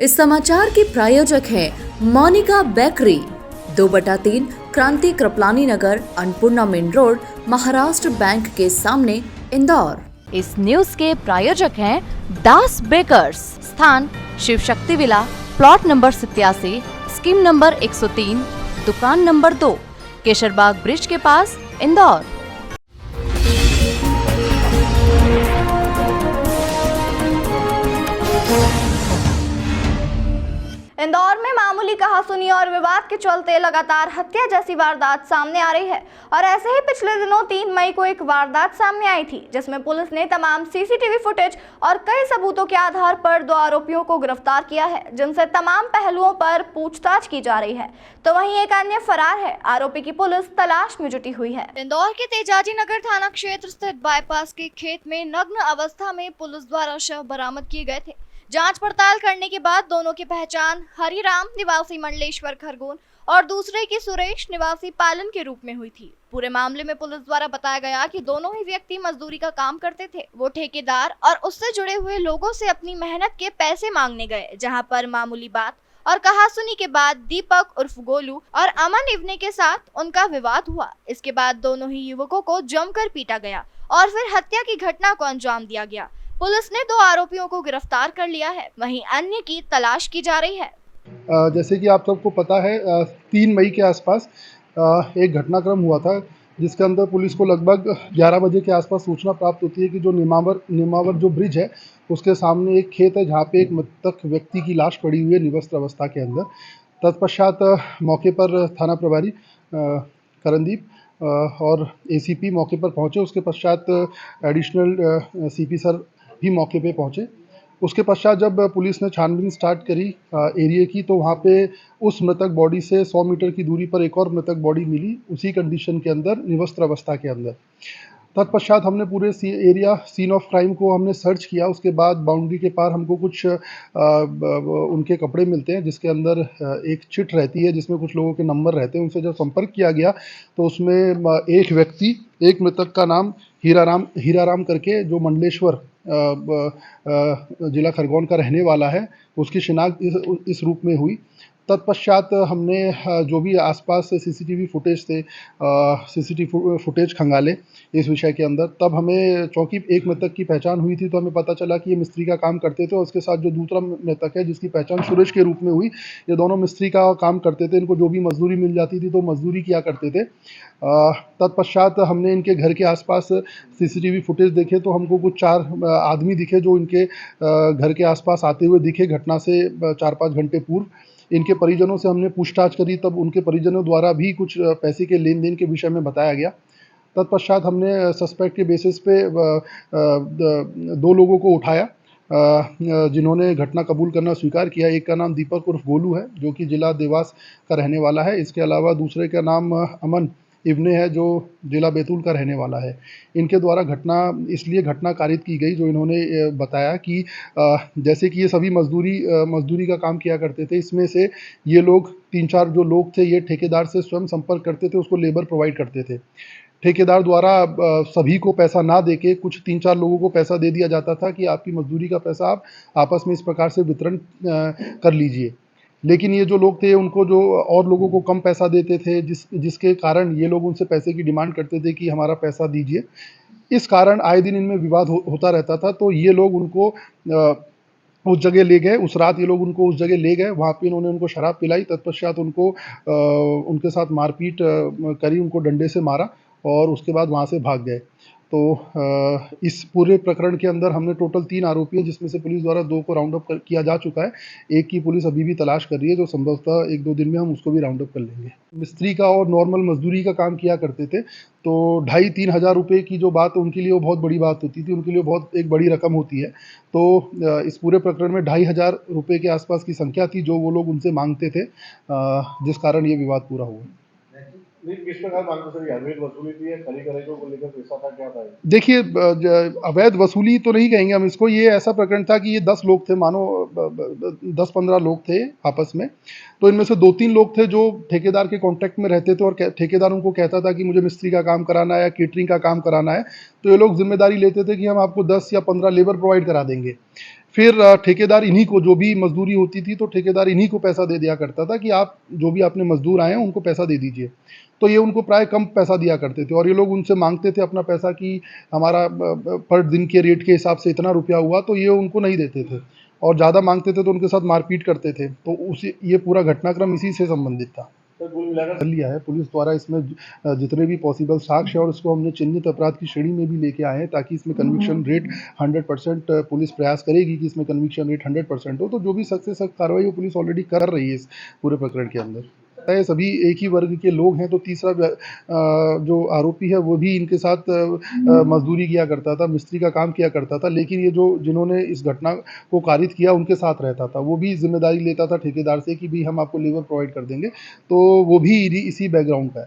इस समाचार के प्रायोजक हैं Monika bakery, 2/3 Kranti Kripalani Nagar, Annapurna main road, Maharashtra bank के सामने, इंदौर। इस न्यूज के प्रायोजक हैं दास बेकर्स, स्थान Shiv Shakti villa, plot number 87, scheme number 103, दुकान नंबर 2, केशरबाग ब्रिज के पास, इंदौर। इंदौर में मामूली कहासुनी और विवाद के चलते लगातार हत्या जैसी वारदात सामने आ रही है और ऐसे ही पिछले दिनों 3 मई को एक वारदात सामने आई थी, जिसमें पुलिस ने तमाम सीसीटीवी फुटेज और कई सबूतों के आधार पर 2 आरोपियों को गिरफ्तार किया है, जिनसे तमाम पहलुओं पर पूछताछ की जा रही है। तो वहीं एक अन्य फरार है। आरोपी की पुलिस तलाश में जुटी हुई है। इंदौर के तेजाजी नगर थाना क्षेत्र स्थित बाईपास के खेत में नग्न अवस्था में पुलिस द्वारा शव बरामद किए गए थे। जांच पड़ताल करने के बाद दोनों की पहचान हरिराम निवासी मंडलेश्वर खरगोन और दूसरे की सुरेश निवासी पालन के रूप में हुई थी। पूरे मामले में पुलिस द्वारा बताया गया कि दोनों ही व्यक्ति मजदूरी का काम करते थे। वो ठेकेदार और उससे जुड़े हुए लोगों से अपनी मेहनत के पैसे मांगने गए, जहां पर मामूली बात और कहासुनी के बाद दीपक उर्फ गोलू और अमन इब्ने के साथ उनका विवाद हुआ। इसके बाद दोनों ही युवकों को जमकर पीटा गया और फिर हत्या की घटना को अंजाम दिया गया। पुलिस ने 2 आरोपियों को गिरफ्तार कर लिया है, वहीं अन्य की तलाश की जा रही है। जैसे कि आप सबको पता है, 3 मई के आसपास एक घटनाक्रम हुआ था, जिसके अंदर पुलिस को लगभग 11 बजे के आसपास सूचना प्राप्त होती है कि जो नेमावर जो ब्रिज है, उसके सामने एक खेत है जहाँ पे एक मृतक व्यक्ति की लाश पड़ी हुई है निवस्त्र अवस्था के अंदर। तत्पश्चात मौके पर थाना प्रभारी करणदीप और एसीपी मौके पर पहुँचे। उसके पश्चात एडिशनल सीपी सर भी मौके पे पहुँचे। उसके पश्चात जब पुलिस ने छानबीन स्टार्ट करी एरिया की, तो वहाँ पे उस मृतक बॉडी से 100 मीटर की दूरी पर एक और मृतक बॉडी मिली, उसी कंडीशन के अंदर, निवस्त्र अवस्था के अंदर। तत्पश्चात हमने पूरे एरिया सीन ऑफ क्राइम को हमने सर्च किया। उसके बाद बाउंड्री के पार हमको कुछ उनके कपड़े मिलते हैं, जिसके अंदर एक चिट रहती है जिसमें कुछ लोगों के नंबर रहते हैं। उनसे जब संपर्क किया गया तो उसमें एक व्यक्ति, एक मृतक का नाम हीराराम करके, जो मंडलेश्वर जिला खरगोन का रहने वाला है, उसकी शिनाख्त इस रूप में हुई। तत्पश्चात हमने जो भी आसपास सीसीटीवी फुटेज थे, सीसीटीवी फुटेज खंगाले इस विषय के अंदर। तब हमें चूँकि एक मृतक की पहचान हुई थी, तो हमें पता चला कि ये मिस्त्री का काम करते थे और उसके साथ जो दूसरा मृतक है, जिसकी पहचान सुरेश के रूप में हुई, ये दोनों मिस्त्री का काम करते थे। इनको जो भी मजदूरी मिल जाती थी तो मजदूरी किया करते थे। तत्पश्चात हमने इनके घर के आसपास सीसीटीवी फुटेज देखे, तो हमको कुछ 4 आदमी दिखे जो इनके घर के आसपास आते हुए दिखे घटना से 4-5 घंटे पूर्व। इनके परिजनों से हमने पूछताछ करी, तब उनके परिजनों द्वारा भी कुछ पैसे के लेन देन के विषय में बताया गया। तत्पश्चात हमने सस्पेक्ट के बेसिस पे 2 लोगों को उठाया, जिन्होंने घटना कबूल करना स्वीकार किया। एक का नाम दीपक उर्फ गोलू है, जो कि जिला देवास का रहने वाला है। इसके अलावा दूसरे का नाम अमन इब्ने है, जो जिला बैतूल का रहने वाला है। इनके द्वारा इसलिए घटना कारित की गई, जो इन्होंने बताया कि जैसे कि ये सभी मजदूरी का काम किया करते थे। इसमें से ये लोग 3-4 जो लोग थे, ये ठेकेदार से स्वयं संपर्क करते थे, उसको लेबर प्रोवाइड करते थे। ठेकेदार द्वारा सभी को पैसा ना देके कुछ 3-4 लोगों को पैसा दे दिया जाता था कि आपकी मजदूरी का पैसा आप आपस में इस प्रकार से वितरण कर लीजिए। लेकिन ये जो लोग थे, उनको जो और लोगों को कम पैसा देते थे, जिसके कारण ये लोग उनसे पैसे की डिमांड करते थे कि हमारा पैसा दीजिए। इस कारण आए दिन इनमें विवाद होता रहता था। तो ये लोग उनको उस जगह ले गए। उस रात ये लोग उनको उस जगह ले गए, वहाँ पे इन्होंने उनको शराब पिलाई। तत्पश्चात उनको उनके साथ मारपीट करी, उनको डंडे से मारा और उसके बाद वहाँ से भाग गए। तो इस पूरे प्रकरण के अंदर हमने टोटल 3 आरोपी हैं, जिसमें से पुलिस द्वारा 2 को राउंड अप किया जा चुका है। एक की पुलिस अभी भी तलाश कर रही है, जो संभवतः 1-2 दिन में हम उसको भी राउंड अप कर लेंगे। मिस्त्री का और नॉर्मल मजदूरी का काम किया करते थे, तो 2,500-3 हज़ार रुपये की जो बात उनके लिए वो बहुत बड़ी बात होती थी, उनके लिए बहुत एक बड़ी रकम होती है। तो इस पूरे प्रकरण में 2,500 रुपये के आसपास की संख्या थी जो वो लोग उनसे मांगते थे, जिस कारण ये विवाद पूरा हुआ। किस प्रकार मांगते सर? अवैध वसूली थी या खरी कराइयों को लेकर पैसा था, क्या था? देखिए, अवैध वसूली तो नहीं कहेंगे हम इसको। ये ऐसा प्रकरण था कि ये 10 लोग थे, मानो 10-15 लोग थे आपस में। तो इनमें से 2-3 लोग थे जो ठेकेदार के कांटेक्ट में रहते थे और ठेकेदार उनको कहता था कि मुझे मिस्त्री का काम कराना है या केटरिंग का काम कराना है। तो ये लोग जिम्मेदारी लेते थे कि हम आपको 10 या 15 लेबर प्रोवाइड करा देंगे। फिर ठेकेदार इन्हीं को, जो भी मजदूरी होती थी तो ठेकेदार इन्हीं को पैसा दे दिया करता था कि आप जो भी आपने मजदूर आए हैं उनको पैसा दे दीजिए। तो ये उनको प्राय कम पैसा दिया करते थे और ये लोग उनसे मांगते थे अपना पैसा कि हमारा पर दिन के रेट के हिसाब से इतना रुपया हुआ, तो ये उनको नहीं देते थे और ज़्यादा मांगते थे तो उनके साथ मारपीट करते थे। तो उसी ये पूरा घटनाक्रम इसी से संबंधित था। तो कुल मिलाकर कर लिया है पुलिस द्वारा इसमें जितने भी पॉसिबल साक्ष्य है और इसको हमने चिन्हित अपराध की श्रेणी में भी लेके आए हैं ताकि इसमें कन्विक्शन रेट 100% पुलिस प्रयास करेगी कि इसमें कन्विक्शन रेट 100% हो। तो जो भी सख्त से सख्त कार्रवाई वो पुलिस ऑलरेडी कर रही है इस पूरे प्रकरण के अंदर। सभी एक ही वर्ग के लोग हैं, तो तीसरा जो आरोपी है वो भी इनके साथ मजदूरी किया करता था, मिस्त्री का काम किया करता था, लेकिन ये जो जिन्होंने इस घटना को कारित किया उनके साथ रहता था, वो भी जिम्मेदारी लेता था ठेकेदार से कि भाई हम आपको लेबर प्रोवाइड कर देंगे। तो वो भी इसी बैकग्राउंड का है।